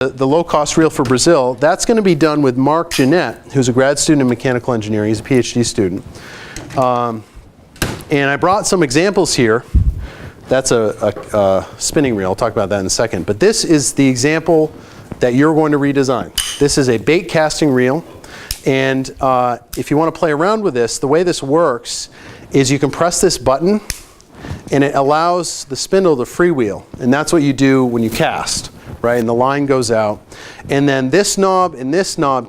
the low-cost reel for Brazil, that's going to be done with Mark Jeanette, who's a grad student in mechanical engineering. He's a PhD student. And I brought some examples here. That's a spinning reel. I'll talk about that in a second. But this is the example that you're going to redesign. This is a bait casting reel. And if you want to play around with this, the way this works is you can press this button and it allows the spindle to freewheel. And that's what you do when you cast, right? And the line goes out. And then this knob and this knob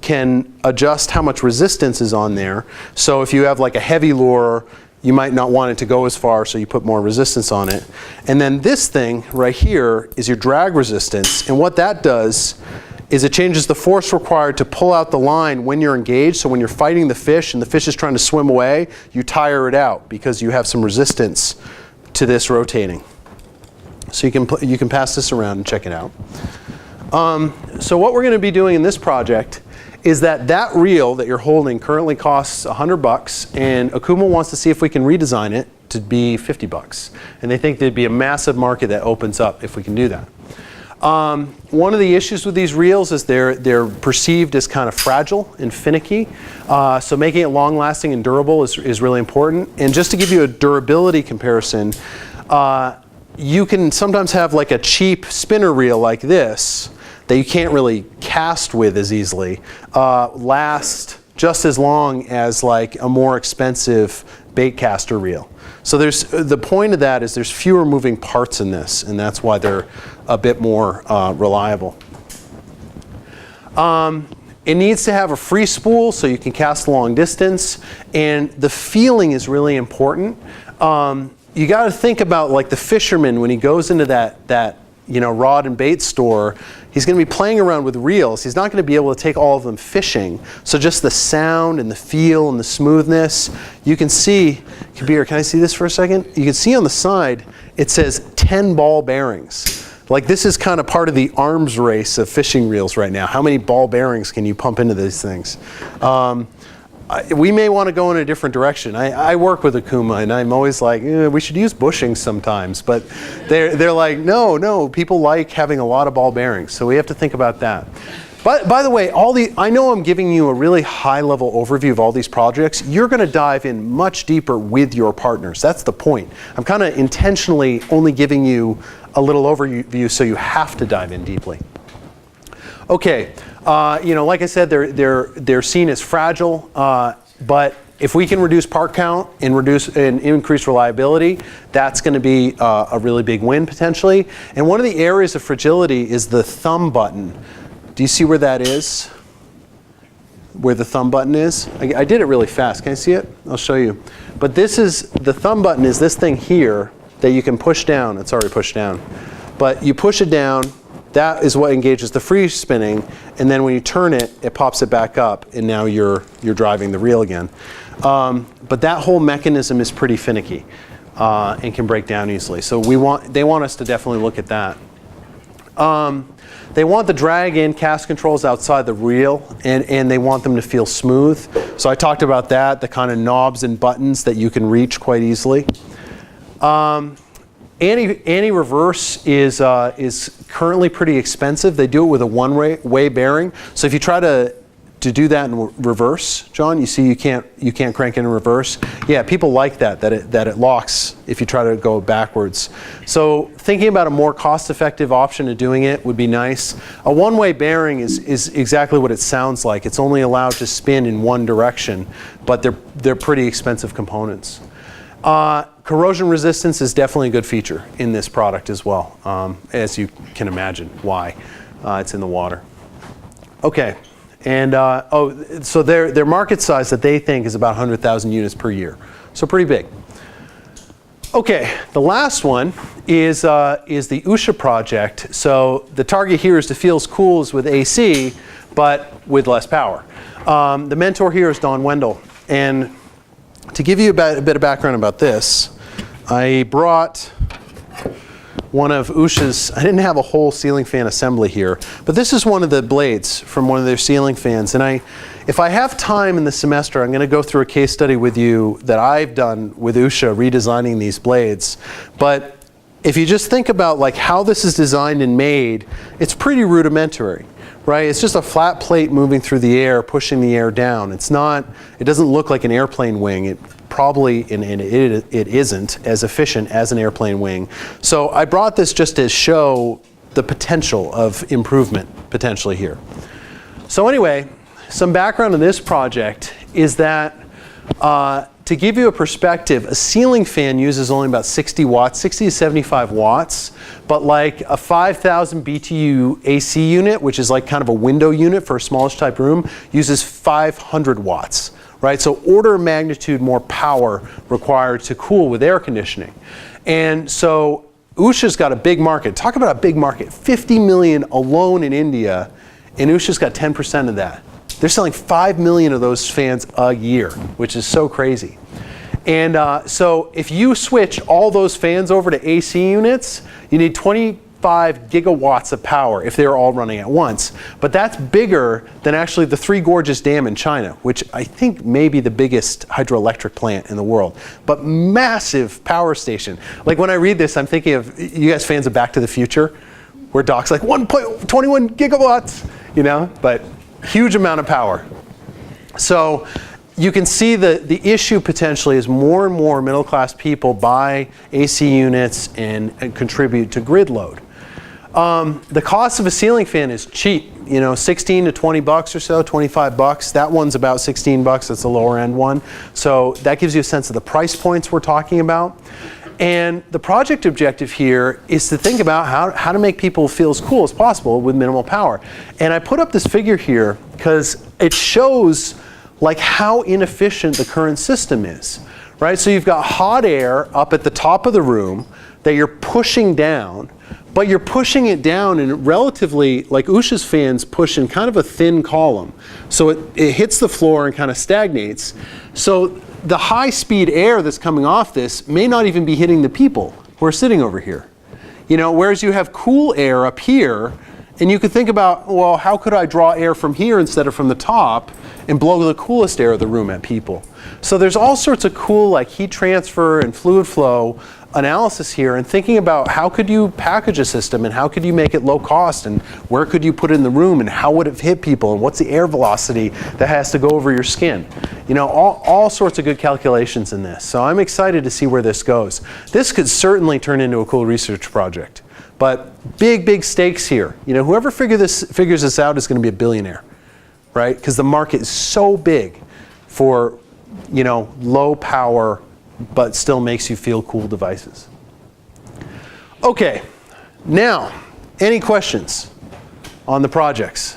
can adjust how much resistance is on there. So if you have like a heavy lure, you might not want it to go as far, so you put more resistance on it. And then this thing right here is your drag resistance. And what that does is it changes the force required to pull out the line when you're engaged. So when you're fighting the fish and the fish is trying to swim away, you tire it out because you have some resistance to this rotating. So you can pass this around and check it out. So what we're going to be doing in this project is that reel that you're holding currently costs $100, and Okuma wants to see if we can redesign it to be $50. And they think there'd be a massive market that opens up if we can do that. One of the issues with these reels is they're perceived as kind of fragile and finicky. So making it long-lasting and durable is really important. And just to give you a durability comparison, you can sometimes have like a cheap spinner reel like this that you can't really cast with as easily, last just as long as like a more expensive bait caster reel. So the point of that is there's fewer moving parts in this, and that's why they're a bit more reliable. It needs to have a free spool so you can cast long distance, and the feeling is really important. You got to think about like the fisherman when he goes into that rod and bait store. He's going to be playing around with reels. He's not going to be able to take all of them fishing. So just the sound and the feel and the smoothness. You can see, Kabir, can I see this for a second? You can see on the side, it says 10 ball bearings. Like this is kind of part of the arms race of fishing reels right now. How many ball bearings can you pump into these things? We may want to go in a different direction. I work with Okuma, and I'm always like, we should use bushings sometimes. But they're like, no, people like having a lot of ball bearings. So we have to think about that. But by the way, I know I'm giving you a really high-level overview of all these projects. You're going to dive in much deeper with your partners. That's the point. I'm kind of intentionally only giving you a little overview, so you have to dive in deeply. Okay. Like I said, they're seen as fragile, but if we can reduce part count and increase reliability, that's going to be a really big win potentially. And one of the areas of fragility is the thumb button. Do you see where that is? Where the thumb button is? I did it really fast. Can I see it? I'll show you. But the thumb button is this thing here that you can push down. It's already pushed down. But you push it down. That is what engages the free spinning, and then when you turn it, it pops it back up, and now you're driving the reel again. But that whole mechanism is pretty finicky and can break down easily. So they want us to definitely look at that. They want the drag and cast controls outside the reel, and they want them to feel smooth. So I talked about that, the kind of knobs and buttons that you can reach quite easily. Anti-reverse is currently pretty expensive. They do it with a one-way bearing. So if you try to do that in reverse, John, you see you can't crank it in reverse. Yeah, people like that it locks if you try to go backwards. So thinking about a more cost-effective option of doing it would be nice. A one-way bearing is exactly what it sounds like. It's only allowed to spin in one direction, but they're pretty expensive components. Corrosion resistance is definitely a good feature in this product as well, as you can imagine why. It's in the water. Okay, and so their market size that they think is about 100,000 units per year, so pretty big. Okay, the last one is the Usha project. So the target here is to feel as cool as with AC, but with less power. The mentor here is Don Wendell, and to give you a bit of background about this, I brought one of Usha's, I didn't have a whole ceiling fan assembly here, but this is one of the blades from one of their ceiling fans. And if I have time in the semester, I'm going to go through a case study with you that I've done with Usha redesigning these blades. But if you just think about like how this is designed and made, it's pretty rudimentary, right? It's just a flat plate moving through the air, pushing the air down. It doesn't look like an airplane wing. It probably, and it isn't as efficient as an airplane wing. So I brought this just to show the potential of improvement potentially here. So anyway, some background on this project is that to give you a perspective, a ceiling fan uses only about 60 watts, 60 to 75 watts, but like a 5,000 BTU AC unit, which is like kind of a window unit for a smallish type room, uses 500 watts, right? So order of magnitude more power required to cool with air conditioning. And so Usha's got a big market. Talk about a big market, 50 million alone in India, and Usha's got 10% of that. They're selling 5 million of those fans a year, which is so crazy. And so if you switch all those fans over to AC units, you need 25 gigawatts of power if they're all running at once. But that's bigger than actually the Three Gorges Dam in China, which I think may be the biggest hydroelectric plant in the world. But massive power station. Like when I read this, I'm thinking of, you guys fans of Back to the Future, where Doc's like 1.21 gigawatts, you know, but huge amount of power. So you can see the issue potentially is more and more middle class people buy AC units and contribute to grid load. The cost of a ceiling fan is cheap, you know, 16 to 20 bucks or so, 25 bucks. That one's about 16 bucks, that's the lower end one. So that gives you a sense of the price points we're talking about. And the project objective here is to think about how to make people feel as cool as possible with minimal power. And I put up this figure here because it shows like how inefficient the current system is, right? So you've got hot air up at the top of the room that you're pushing down, but you're pushing it down in relatively, like Usha's fans push in kind of a thin column. So it hits the floor and kind of stagnates. So the high speed air that's coming off this may not even be hitting the people who are sitting over here. You know, whereas you have cool air up here, and you could think about, well, how could I draw air from here instead of from the top and blow the coolest air of the room at people? So there's all sorts of cool like heat transfer and fluid flow analysis here, and thinking about how could you package a system and how could you make it low cost and where could you put it in the room and how would it hit people and what's the air velocity that has to go over your skin. You know, all sorts of good calculations in this. So I'm excited to see where this goes. This could certainly turn into a cool research project, but big stakes here. You know, whoever figures this out is going to be a billionaire, right? Because the market is so big for, you know, low power but still makes you feel cool devices. Okay, now, any questions on the projects?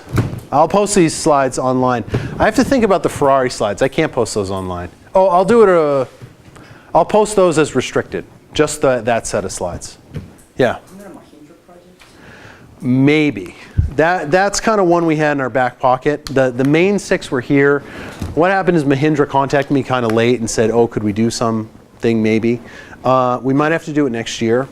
I'll post these slides online. I have to think about the Ferrari slides. I can't post those online. Oh, I'll do it, I'll post those as restricted, just that set of slides. Yeah? Isn't that a Mahindra project? Maybe. That's kind of one we had in our back pocket. The main 6 were here. What happened is Mahindra contacted me kind of late and said, oh, could we do something maybe? We might have to do it next year.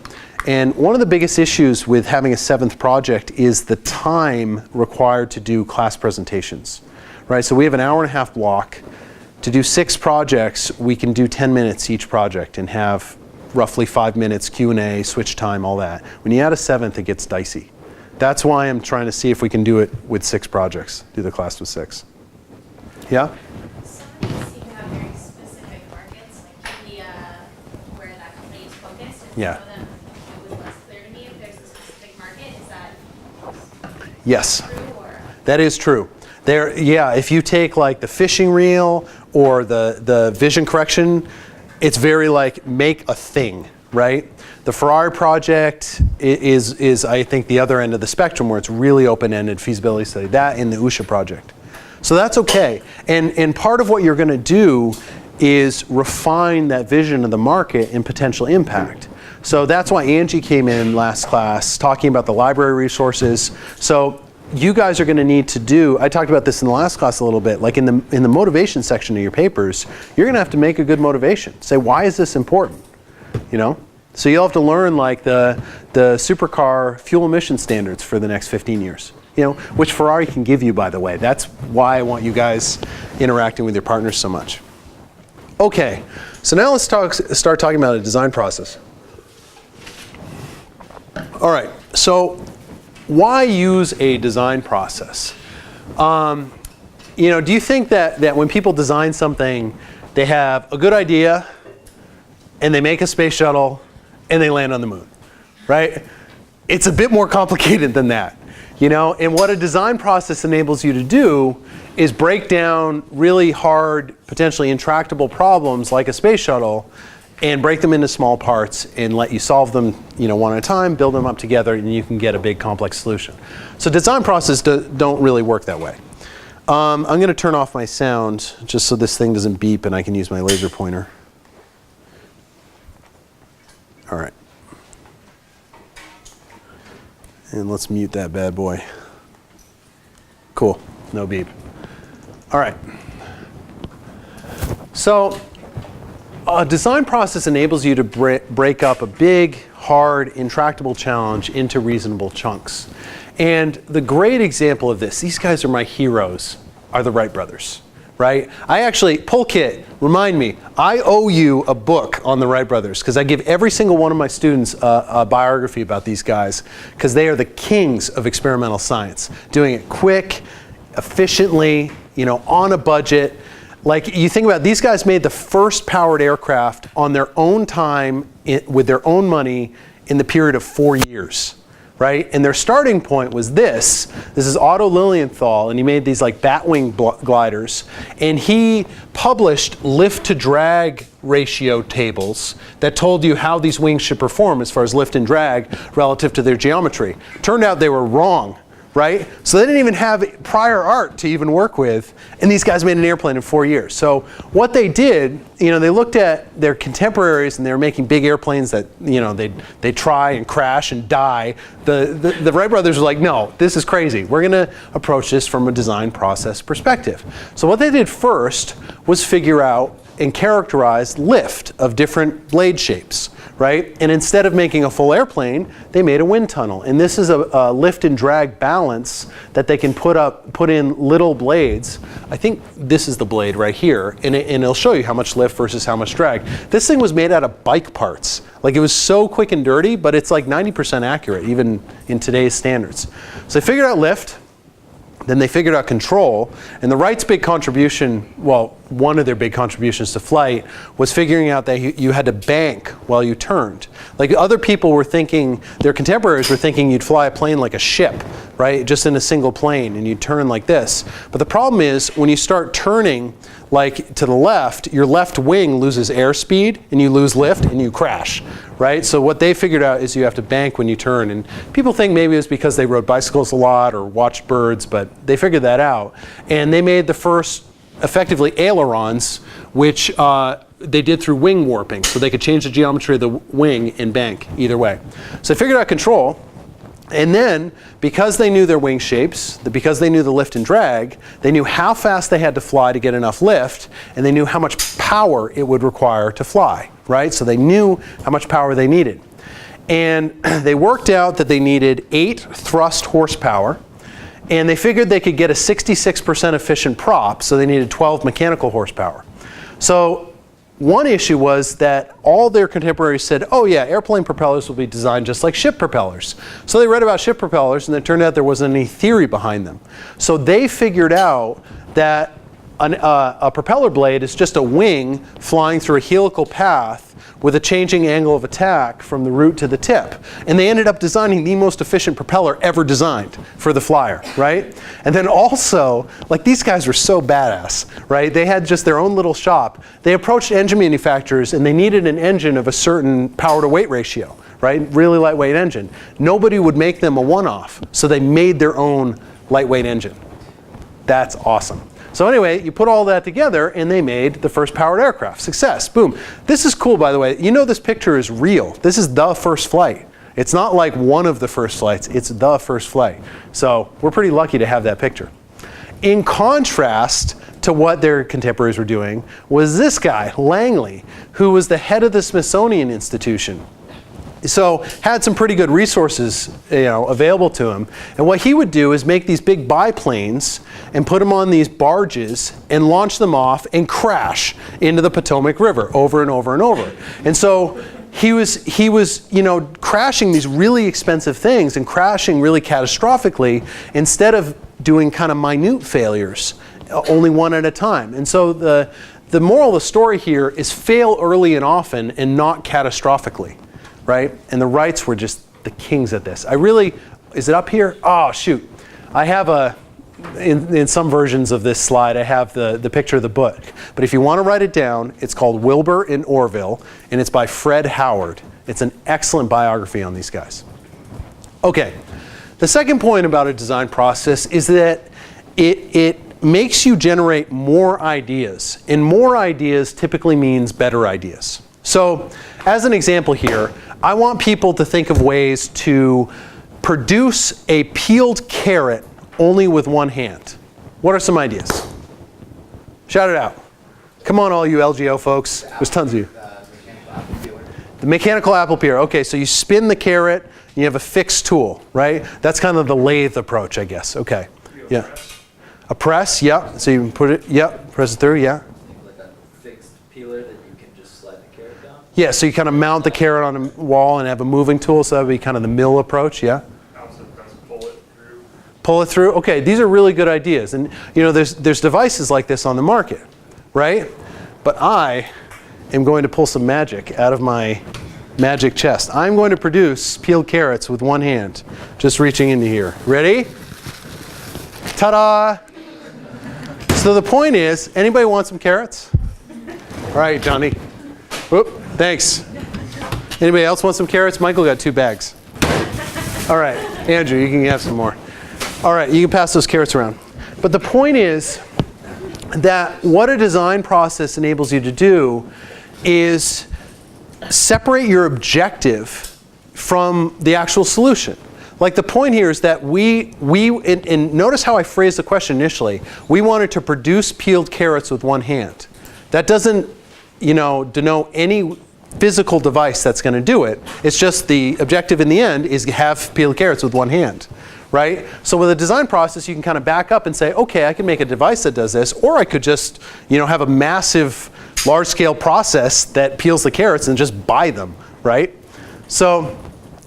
And one of the biggest issues with having a 7th project is the time required to do class presentations, right? So we have an hour-and-a-half block. To do 6 projects, we can do 10 minutes each project and have roughly 5 minutes Q&A, switch time, all that. When you add a 7th, it gets dicey. That's why I'm trying to see if we can do it with 6 projects, do the class with 6. Yeah? Some of these seem to have very specific markets, like India, where that company is focused. And Yeah. some of them, it was less clear to me if there's a specific market. Is that Yes. true or? That is true. Yeah, if you take like the fishing reel or the vision correction, it's very like make a thing, right? The Ferrari project is I think the other end of the spectrum where it's really open-ended feasibility study, that in the Usha project. So that's okay. And part of what you're going to do is refine that vision of the market and potential impact. So that's why Angie came in last class talking about the library resources. So you guys are going to need to do, I talked about this in the last class a little bit, like in the motivation section of your papers, you're going to have to make a good motivation. Say, why is this important? You know? So you'll have to learn like the supercar fuel emission standards for the next 15 years. You know, which Ferrari can give you, by the way. That's why I want you guys interacting with your partners so much. Okay, so now let's start talking about a design process. All right, so why use a design process? Do you think that when people design something, they have a good idea, and they make a space shuttle, and they land on the moon, right? It's a bit more complicated than that, And what a design process enables you to do is break down really hard, potentially intractable problems like a space shuttle, and break them into small parts and let you solve them, one at a time, build them up together, and you can get a big complex solution. So design processes don't really work that way. I'm going to turn off my sound just so this thing doesn't beep and I can use my laser pointer. All right. And let's mute that bad boy. Cool, no beep. All right. So a design process enables you to break up a big, hard, intractable challenge into reasonable chunks. And the great example of this, these guys are my heroes, are the Wright brothers, right? Pulkit, remind me, I owe you a book on the Wright brothers because I give every single one of my students a biography about these guys because they are the kings of experimental science, doing it quick, efficiently, on a budget. Like you think about it, these guys made the first powered aircraft on their own time with their own money in the period of 4 years, right? And their starting point was this. This is Otto Lilienthal, and he made these like batwing gliders. And he published lift to drag ratio tables that told you how these wings should perform as far as lift and drag relative to their geometry. Turned out they were wrong. Right? So they didn't even have prior art to even work with, and these guys made an airplane in 4 years. So what they did, they looked at their contemporaries and they were making big airplanes that, they'd try and crash and die. The Wright brothers were like, no, this is crazy. We're going to approach this from a design process perspective. So what they did first was figure out and characterize lift of different blade shapes, right? And instead of making a full airplane, they made a wind tunnel. And this is a lift and drag balance that they can put in little blades. I think this is the blade right here, and it'll show you how much lift versus how much drag. This thing was made out of bike parts. Like it was so quick and dirty, but it's like 90% accurate, even in today's standards. So they figured out lift. Then they figured out control, and the Wright's big contribution, well, one of their big contributions to flight was figuring out that you had to bank while you turned. Like other people were thinking, their contemporaries were thinking you'd fly a plane like a ship, right? Just in a single plane, and you'd turn like this. But the problem is, when you start turning like to the left, your left wing loses airspeed, and you lose lift, and you crash, right? So what they figured out is you have to bank when you turn. And people think maybe it's because they rode bicycles a lot or watched birds, but they figured that out. And they made the first, effectively, ailerons, which they did through wing warping. So they could change the geometry of the wing and bank either way. So they figured out control. And then, because they knew their wing shapes, because they knew the lift and drag, they knew how fast they had to fly to get enough lift, and they knew how much power it would require to fly, right? So they knew how much power they needed. And they worked out that they needed 8 thrust horsepower, and they figured they could get a 66% efficient prop, so they needed 12 mechanical horsepower. So one issue was that all their contemporaries said, oh yeah, airplane propellers will be designed just like ship propellers. So they read about ship propellers, and it turned out there wasn't any theory behind them. So they figured out that a propeller blade is just a wing flying through a helical path with a changing angle of attack from the root to the tip. And they ended up designing the most efficient propeller ever designed for the flyer, right? And then also, like these guys were so badass, right? They had just their own little shop. They approached engine manufacturers and they needed an engine of a certain power to weight ratio, right? Really lightweight engine. Nobody would make them a one-off, so they made their own lightweight engine. That's awesome. So anyway, you put all that together and they made the first powered aircraft. Success, boom. This is cool, by the way. You know this picture is real. This is the first flight. It's not like one of the first flights, it's the first flight. So we're pretty lucky to have that picture. In contrast to what their contemporaries were doing was this guy, Langley, who was the head of the Smithsonian Institution. So had some pretty good resources, available to him. And what he would do is make these big biplanes and put them on these barges and launch them off and crash into the Potomac River over and over and over. And so he was crashing these really expensive things and crashing really catastrophically instead of doing kind of minute failures, only one at a time. And so the moral of the story here is fail early and often and not catastrophically, right? And the Wrights were just the kings at this. Is it up here? Oh, shoot. I have in some versions of this slide, I have the picture of the book. But if you want to write it down, it's called Wilbur and Orville, and it's by Fred Howard. It's an excellent biography on these guys. Okay, the second point about a design process is that it makes you generate more ideas, and more ideas typically means better ideas. So, as an example here, I want people to think of ways to produce a peeled carrot only with one hand. What are some ideas? Shout it out. Come on, all you LGO folks. There's tons of you. The mechanical apple peeler. Okay, so you spin the carrot, and you have a fixed tool, right? That's kind of the lathe approach, I guess. Okay. Yeah. A press, yeah. So you put it, yeah, press it through, yeah. Like a fixed peeler that you can just slide the carrot down? Yeah, so you kind of mount the carrot on a wall and have a moving tool, so that would be kind of the mill approach, yeah. Pull it through. Okay, these are really good ideas. And there's devices like this on the market, right? But I am going to pull some magic out of my magic chest. I'm going to produce peeled carrots with one hand, just reaching into here. Ready? Ta-da! So the point is, anybody want some carrots? All right, Johnny. Whoop, thanks. Anybody else want some carrots? Michael got 2 bags. All right, Andrew, you can have some more. All right, you can pass those carrots around. But the point is that what a design process enables you to do is separate your objective from the actual solution. Like the point here is that and notice how I phrased the question initially. We wanted to produce peeled carrots with one hand. That doesn't, denote any physical device that's going to do it. It's just the objective in the end is to have peeled carrots with one hand. Right? So with a design process, you can kind of back up and say, okay, I can make a device that does this, or I could just, have a massive, large-scale process that peels the carrots and just buy them, right? So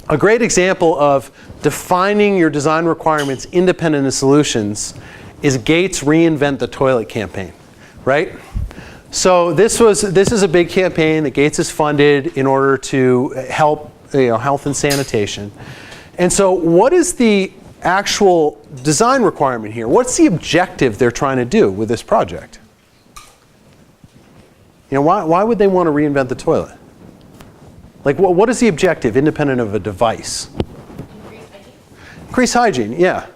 a great example of defining your design requirements independent of solutions is Gates' Reinvent the Toilet campaign, right? So this is a big campaign that Gates has funded in order to help, health and sanitation. And so what is the actual design requirement here? What's the objective they're trying to do with this project? Why would they want to reinvent the toilet? Like, what is the objective, independent of a device? Increase hygiene, yeah.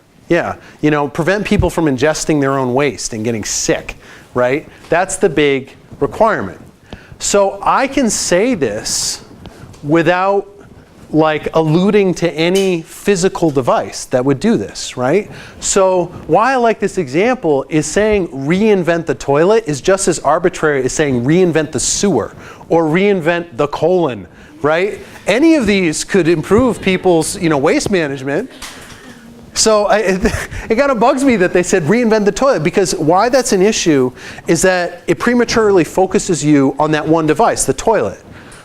Prevent people from ingesting their own waste and getting sick, right? That's the big requirement. So I can say this without alluding to any physical device that would do this, right? So why I like this example is saying reinvent the toilet is just as arbitrary as saying reinvent the sewer or reinvent the colon, right? Any of these could improve people's, waste management. So it kind of bugs me that they said reinvent the toilet, because why that's an issue is that it prematurely focuses you on that one device, the toilet.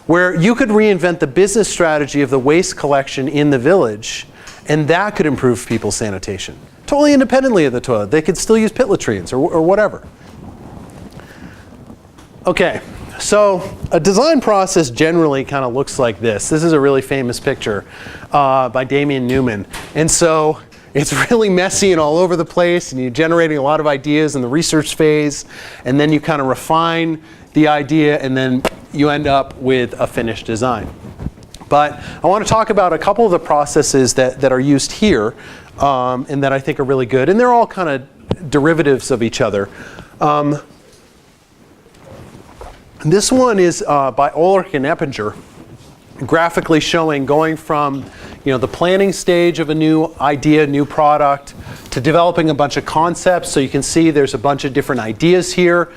Where you could reinvent the business strategy of the waste collection in the village, and that could improve people's sanitation. Totally independently of the toilet. They could still use pit latrines or whatever. Okay, so a design process generally kind of looks like this. This is a really famous picture by Damien Newman. And so it's really messy and all over the place, and you're generating a lot of ideas in the research phase, and then you kind of refine the idea, and then you end up with a finished design. But I want to talk about a couple of the processes that are used here and that I think are really good. And they're all kind of derivatives of each other. This one is by Ulrich and Eppinger, graphically showing going from the planning stage of a new idea, new product, to developing a bunch of concepts. So you can see there's a bunch of different ideas here.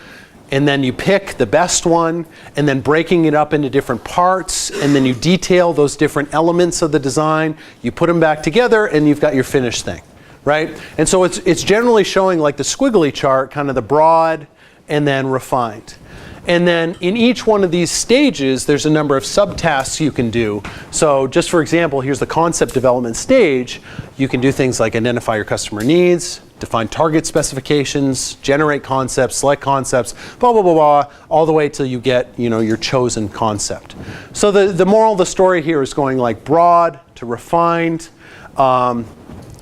And then you pick the best one, and then breaking it up into different parts, and then you detail those different elements of the design, you put them back together, and you've got your finished thing, right? And so it's generally showing like the squiggly chart, kind of the broad and then refined. And then in each one of these stages, there's a number of subtasks you can do. So just for example, here's the concept development stage. You can do things like identify your customer needs, define target specifications, generate concepts, select concepts, blah, blah, blah, blah, all the way till you get, your chosen concept. So the moral of the story here is going like broad to refined,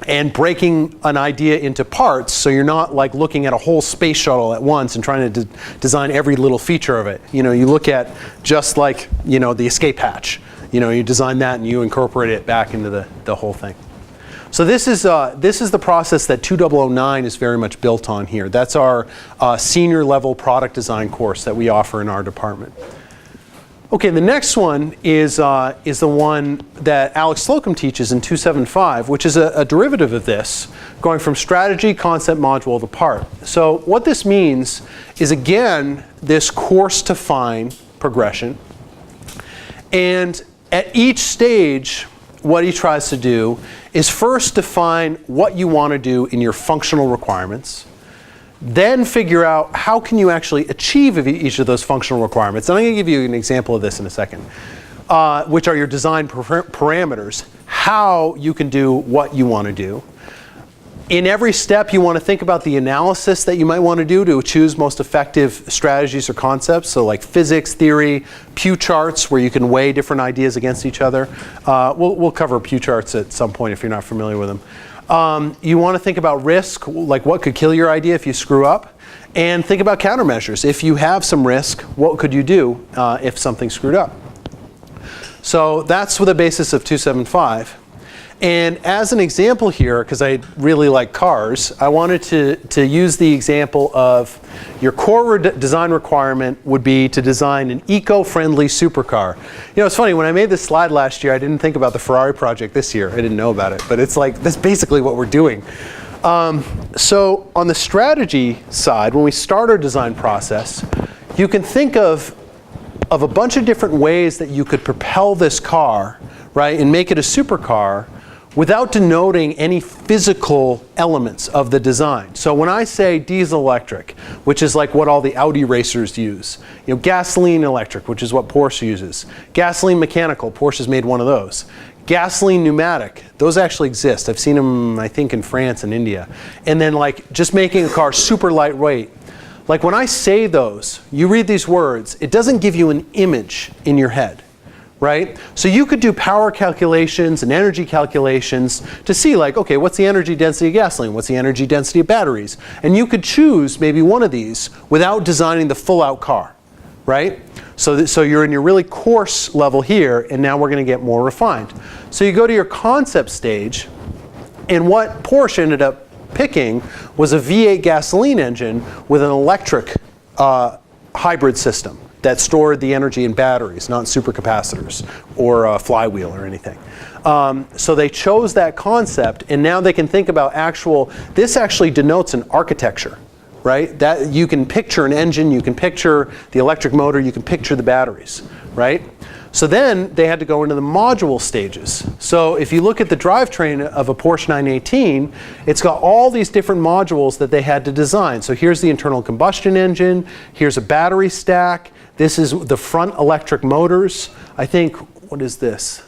and breaking an idea into parts, so you're not like looking at a whole space shuttle at once and trying to design every little feature of it. You look at just like, the escape hatch. You design that and you incorporate it back into the whole thing. So this is the process that 2009 is very much built on here. That's our senior level product design course that we offer in our department. Okay, the next one is the one that Alex Slocum teaches in 275, which is a derivative of this, going from strategy, concept, module to part. So what this means is, again, this course to fine progression. And at each stage, what he tries to do is first define what you want to do in your functional requirements. Then figure out how can you actually achieve each of those functional requirements. And I'm going to give you an example of this in a second, which are your design parameters, how you can do what you want to do. In every step, you want to think about the analysis that you might want to do to choose most effective strategies or concepts. So like physics, theory, Pew charts, where you can weigh different ideas against each other. We'll cover Pew charts at some point if you're not familiar with them. You want to think about risk, like what could kill your idea if you screw up, and think about countermeasures. If you have some risk, what could you do if something screwed up? So that's the basis of 275. And as an example here, because I really like cars, I wanted to use the example of your core design requirement would be to design an eco-friendly supercar. It's funny, when I made this slide last year, I didn't think about the Ferrari project this year. I didn't know about it, but it's like, that's basically what we're doing. So on the strategy side, when we start our design process, you can think of a bunch of different ways that you could propel this car, right, and make it a supercar, without denoting any physical elements of the design. So when I say diesel electric, which is like what all the Audi racers use, gasoline electric, which is what Porsche uses, gasoline mechanical, Porsche's made one of those, gasoline pneumatic, those actually exist. I've seen them, I think, in France and India. And then like just making a car super lightweight. Like when I say those, you read these words, it doesn't give you an image in your head. Right? So you could do power calculations and energy calculations to see like, okay, what's the energy density of gasoline? What's the energy density of batteries? And you could choose maybe one of these without designing the full out car, right? So you're in your really coarse level here, and now we're going to get more refined. So you go to your concept stage, and what Porsche ended up picking was a V8 gasoline engine with an electric hybrid system that stored the energy in batteries, not supercapacitors or a flywheel or anything. So they chose that concept, and now they can think about this actually denotes an architecture, right? That you can picture an engine, you can picture the electric motor, you can picture the batteries, right? So then they had to go into the module stages. So if you look at the drivetrain of a Porsche 918, it's got all these different modules that they had to design. So here's the internal combustion engine, here's a battery stack, this is the front electric motors. I think, what is this?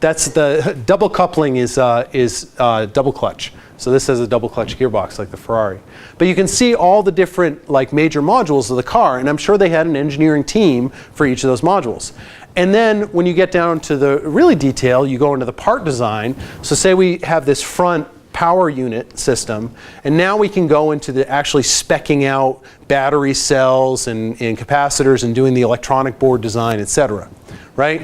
That's the double coupling is double clutch. So this has a double clutch gearbox like the Ferrari. But you can see all the different like major modules of the car, and I'm sure they had an engineering team for each of those modules. And then when you get down to the really detail, you go into the part design. So say we have this front power unit system, and now we can go into the actually speccing out battery cells and capacitors and doing the electronic board design, etc. Right?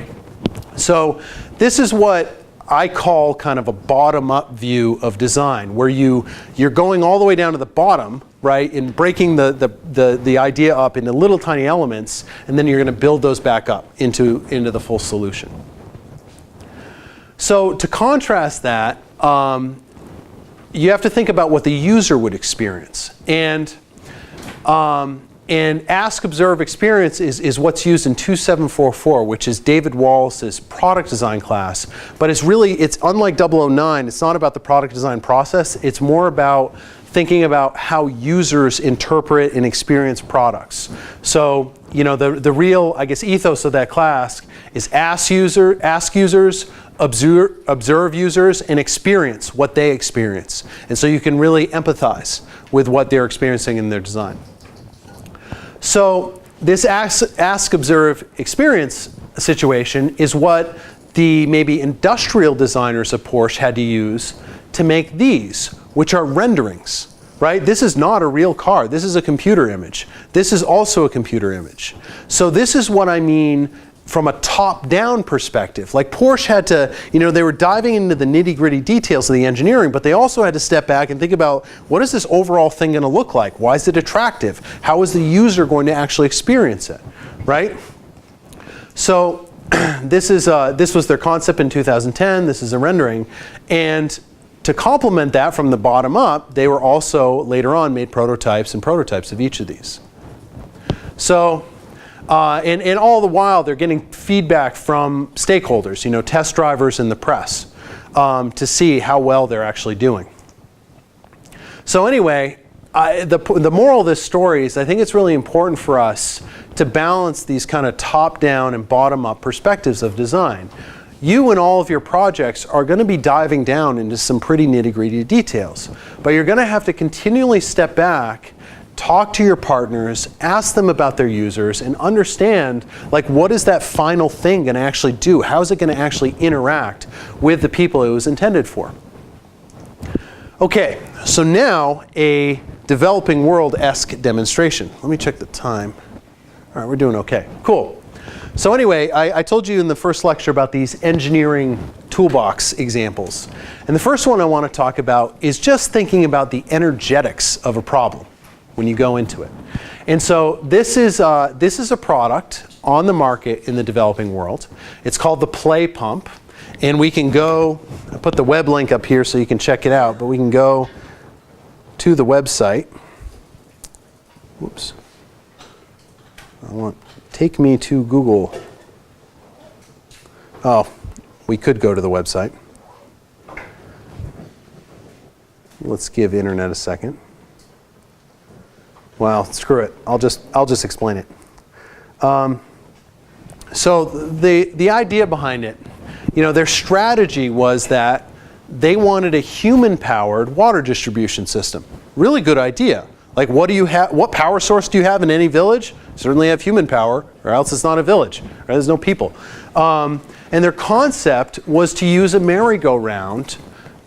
So this is what I call kind of a bottom-up view of design, where you're going all the way down to the bottom, right, and breaking the idea up into little tiny elements, and then you're going to build those back up into the full solution. So to contrast that, you have to think about what the user would experience. And Ask, Observe, Experience is what's used in 2744, which is David Wallace's product design class. But it's unlike 009, it's not about the product design process, it's more about thinking about how users interpret and experience products. So the real, I guess, ethos of that class is ask users, observe users, and experience what they experience. And so you can really empathize with what they're experiencing in their design. So this ask, observe, experience situation is what the maybe industrial designers of Porsche had to use to make these, which are renderings. Right? This is not a real car. This is a computer image. This is also a computer image. So this is what I mean from a top-down perspective. Like Porsche had to, they were diving into the nitty-gritty details of the engineering, but they also had to step back and think about, what is this overall thing going to look like? Why is it attractive? How is the user going to actually experience it? Right? So this was their concept in 2010. This is a rendering. And to complement that from the bottom up, they were also later on made prototypes of each of these. So, and all the while they're getting feedback from stakeholders, test drivers and the press, to see how well they're actually doing. So anyway, the moral of this story is I think it's really important for us to balance these kind of top-down and bottom-up perspectives of design. You and all of your projects are going to be diving down into some pretty nitty-gritty details. But you're going to have to continually step back, talk to your partners, ask them about their users, and understand, like, what is that final thing going to actually do? How is it going to actually interact with the people it was intended for? Okay, so now a developing world-esque demonstration. Let me check the time. All right, we're doing okay. Cool. So anyway, I told you in the first lecture about these engineering toolbox examples. And the first one I want to talk about is just thinking about the energetics of a problem when you go into it. And so this is a product on the market in the developing world. It's called the Play Pump. And we can go, I put the web link up here so you can check it out, but we can go to the website. Whoops. Take me to Google. Oh, we could go to the website. Let's give internet a second. Well, screw it. I'll just explain it. So the idea behind it, their strategy was that they wanted a human-powered water distribution system. Really good idea. Like, what power source do you have in any village? Certainly have human power, or else it's not a village. Right? There's no people. And their concept was to use a merry-go-round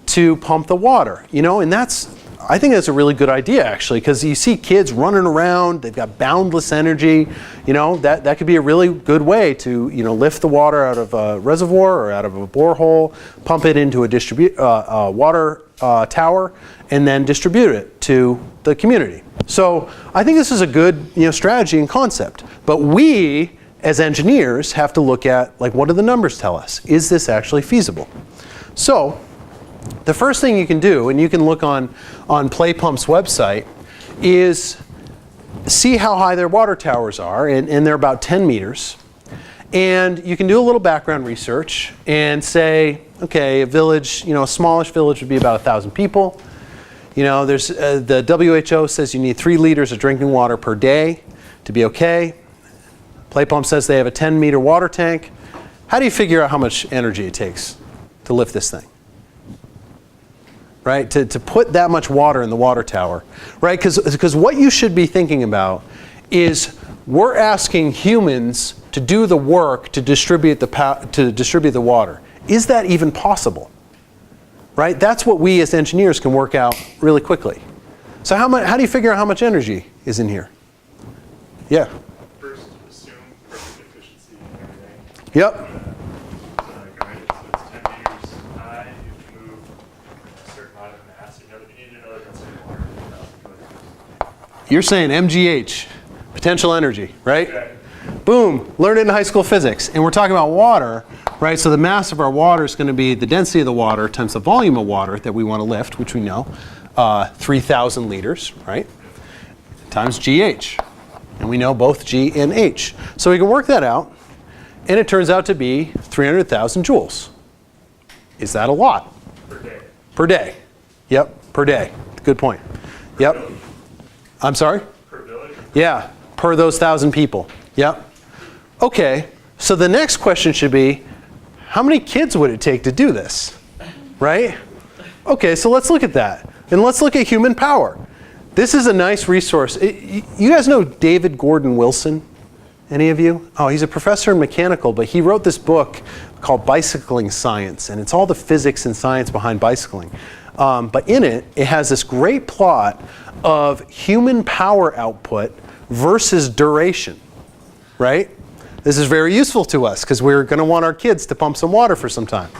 to pump the water. And I think that's a really good idea, actually, because you see kids running around. They've got boundless energy. That could be a really good way to lift the water out of a reservoir or out of a borehole, pump it into a water tower, and then distribute it to the community. So I think this is a good strategy and concept. But we, as engineers, have to look at, like, what do the numbers tell us? Is this actually feasible? So the first thing you can do, and you can look on PlayPump's website, is see how high their water towers are, and they're about 10 meters. And you can do a little background research and say, okay, a village, a smallish village would be about 1,000 people. There's the WHO says you need 3 liters of drinking water per day to be okay. PlayPump says they have a 10-meter water tank. How do you figure out how much energy it takes to lift this thing? Right? To put that much water in the water tower, right? Because what you should be thinking about is we're asking humans to do the work to distribute the water. Is that even possible? Right? That's what we as engineers can work out really quickly. So how do you figure out how much energy is in here? Yeah. First, assume perfect efficiency and everything. Yep. So it's 10 meters high. You can move a certain amount of mass. You need to know that that's in water. You're saying MGH, potential energy, right? Okay. Boom, learned it in high school physics. And we're talking about water, right? So the mass of our water is going to be the density of the water times the volume of water that we want to lift, which we know, 3,000 liters, right? Times GH. And we know both G and H. So we can work that out. And it turns out to be 300,000 joules. Is that a lot? Per day. Per day. Yep, per day. Good point. Yep. I'm sorry? Per village? Yeah, per those 1,000 people. Yep. Okay, so the next question should be, how many kids would it take to do this? Right? Okay, so let's look at that. And let's look at human power. This is a nice resource. You guys know David Gordon Wilson? Any of you? Oh, he's a professor in mechanical, but he wrote this book called Bicycling Science, and it's all the physics and science behind bicycling. But in it, it has this great plot of human power output versus duration, right? This is very useful to us because we're going to want our kids to pump some water for some time.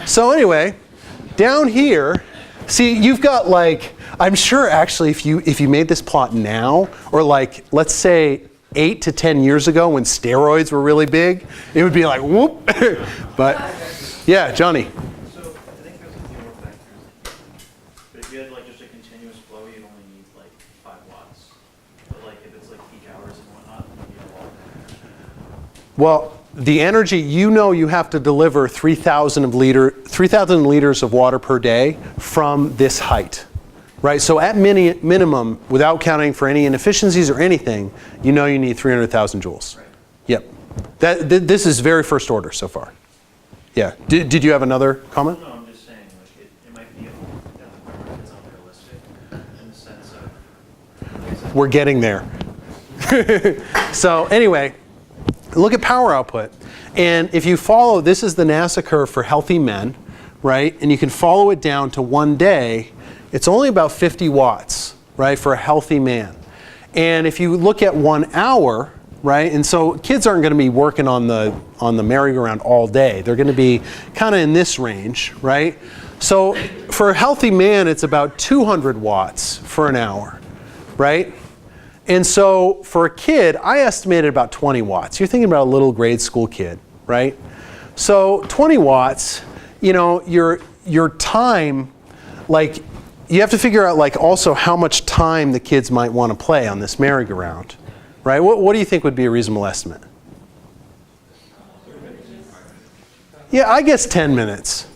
So anyway, down here, see, you've got like, I'm sure actually if you made this plot now, or like, let's say 8 to 10 years ago when steroids were really big, it would be like, whoop. But yeah, Johnny. So I think there's a few more factors. But if you had like just a continuous flow, you'd only need like 5 watts. But like if it's like peak hours and whatnot, you need a lot more. Well, the energy, you know, you have to deliver 3,000 liters of water per day from this height, right? So at minimum, without counting for any inefficiencies or anything, you know you need 300,000 joules. Right. Yep. This is very first order so far. Yeah. Did you have another comment? No, I'm just saying like it might be it's unrealistic in the sense of We're getting there. So anyway, look at power output. And if you follow, this is the NASA curve for healthy men, right? And you can follow it down to one day. It's only about 50 watts, right, for a healthy man. And if you look at 1 hour, right, and so kids aren't going to be working on the merry-go-round all day. They're going to be kind of in this range, right? So for a healthy man, it's about 200 watts for an hour, right? And so for a kid, I estimated about 20 watts. You're thinking about a little grade school kid, right? So 20 watts, you know, your time, like, you have to figure out like also how much time the kids might want to play on this merry-go-round, right? What do you think would be a reasonable estimate? Yeah, I guess 10 minutes,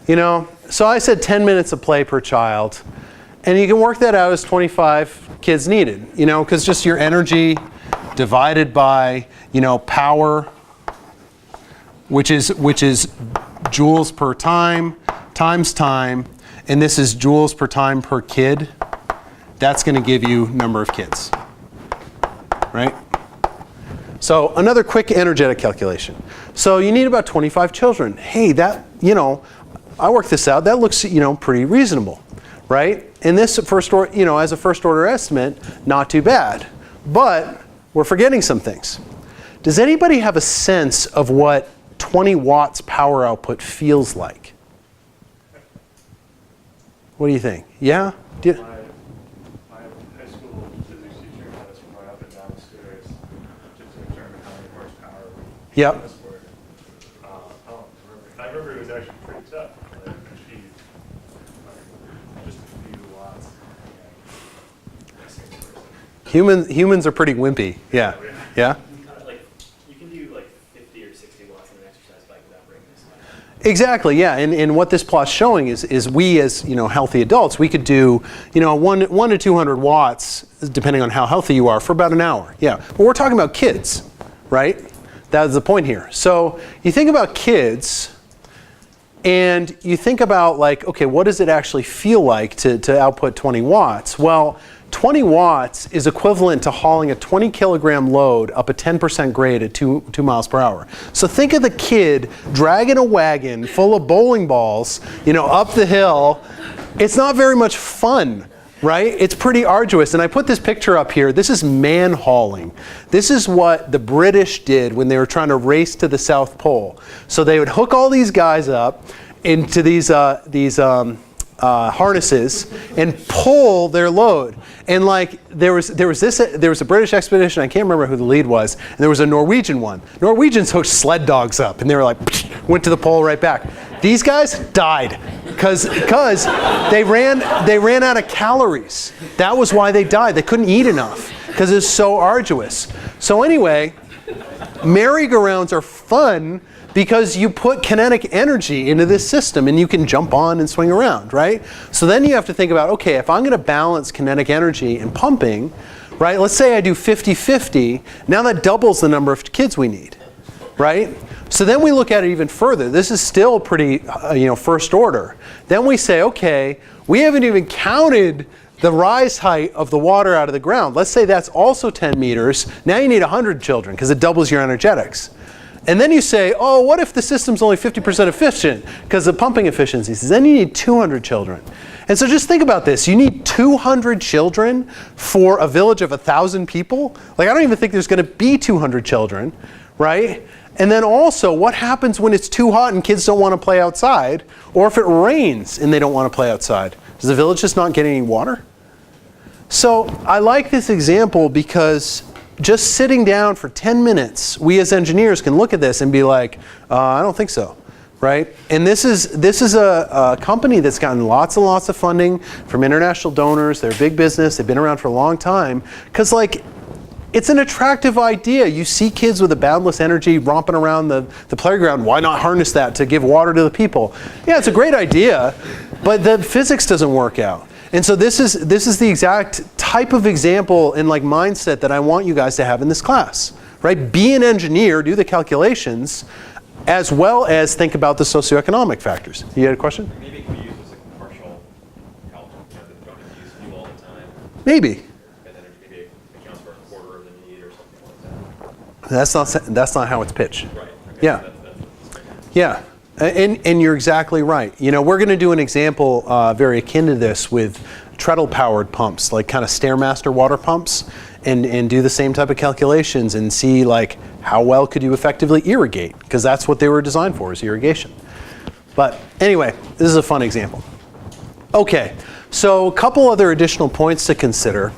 you know? So I said 10 minutes of play per child. And you can work that out as 25 kids needed, you know, because just your energy divided by, you know, power, which is joules per time times time, and this is joules per time per kid. That's going to give you number of kids, right? So another quick energetic calculation. So you need about 25 children. Hey, that, you know, I worked this out. That looks, you know, pretty reasonable. Right? And this first order, you know, as a first order estimate, not too bad. But we're forgetting some things. Does anybody have a sense of what 20 watts power output feels like? What do you think? Yeah? My high school physics teacher had us run up and down the stairs just to determine how many horsepower we Yep. had us for. I remember it was actually pretty tough. Like, achieve just a few watts. Humans are pretty wimpy. Yeah. Yeah? like you can do like 50 or 60 watts in an exercise bike without breaking this much. Exactly, yeah. And what this plot's showing is we as, you know, healthy adults, we could do, you know, 1 to 200 watts, depending on how healthy you are, for about an hour. Yeah. But we're talking about kids, right? That's the point here. So you think about kids, and you think about like, okay, what does it actually feel like to output 20 watts? Well, 20 watts is equivalent to hauling a 20 kilogram load up a 10% grade at 2 miles per hour. So think of the kid dragging a wagon full of bowling balls, you know, up the hill. It's not very much fun, right? It's pretty arduous. And I put this picture up here. This is man hauling. This is what the British did when they were trying to race to the South Pole. So they would hook all these guys up into these harnesses and pull their load. And like there was a British expedition, I can't remember who the lead was, and there was a Norwegian one. Norwegians hooked sled dogs up, and they were like, went to the pole right back. These guys died because they ran out of calories. That was why they died. They couldn't eat enough because it's so arduous. So anyway, merry-go-rounds are fun because you put kinetic energy into this system and you can jump on and swing around, right? So then you have to think about, okay, if I'm going to balance kinetic energy and pumping, right? Let's say I do 50-50. Now that doubles the number of kids we need, right? So then we look at it even further. This is still pretty, first order. Then we say, okay, we haven't even counted the rise height of the water out of the ground. Let's say that's also 10 meters. Now you need 100 children because it doubles your energetics. And then you say, oh, what if the system's only 50% efficient because of pumping efficiencies? Then you need 200 children. And so just think about this. You need 200 children for a village of 1,000 people? Like, I don't even think there's going to be 200 children, right? And then also, what happens when it's too hot and kids don't want to play outside? Or if it rains and they don't want to play outside? Does the village just not get any water? So I like this example because just sitting down for 10 minutes, we as engineers can look at this and be like, I don't think so, right? And this is a company that's gotten lots and lots of funding from international donors. They're a big business. They've been around for a long time. Because, like, it's an attractive idea. You see kids with a boundless energy romping around the playground. Why not harness that to give water to the people? Yeah, it's a great idea, but the physics doesn't work out. And so this is the exact type of example and like mindset that I want you guys to have in this class, right? Be an engineer, do the calculations, as well as think about the socioeconomic factors. You had a question? Maybe it could be used as a commercial help, that you don't have to use fuel all the time, Maybe. and then maybe it accounts for a quarter of the need or something like that. That's not how it's pitched. Right. Okay, Yeah. That's Yeah, and you're exactly right. We're going to do an example very akin to this with treadle-powered pumps, like kind of Stairmaster water pumps, and do the same type of calculations and see like how well could you effectively irrigate, because that's what they were designed for, is irrigation. But anyway, this is a fun example. Okay, so a couple other additional points to consider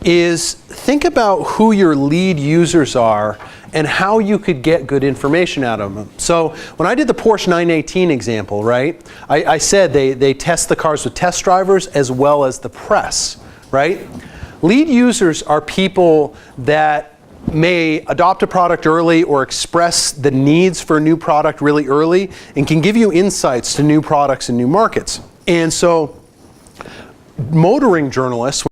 is think about who your lead users are and how you could get good information out of them. So when I did the Porsche 918 example, right, I said they test the cars with test drivers as well as the press, right? Lead users are people that may adopt a product early or express the needs for a new product really early and can give you insights to new products and new markets. And so motoring journalists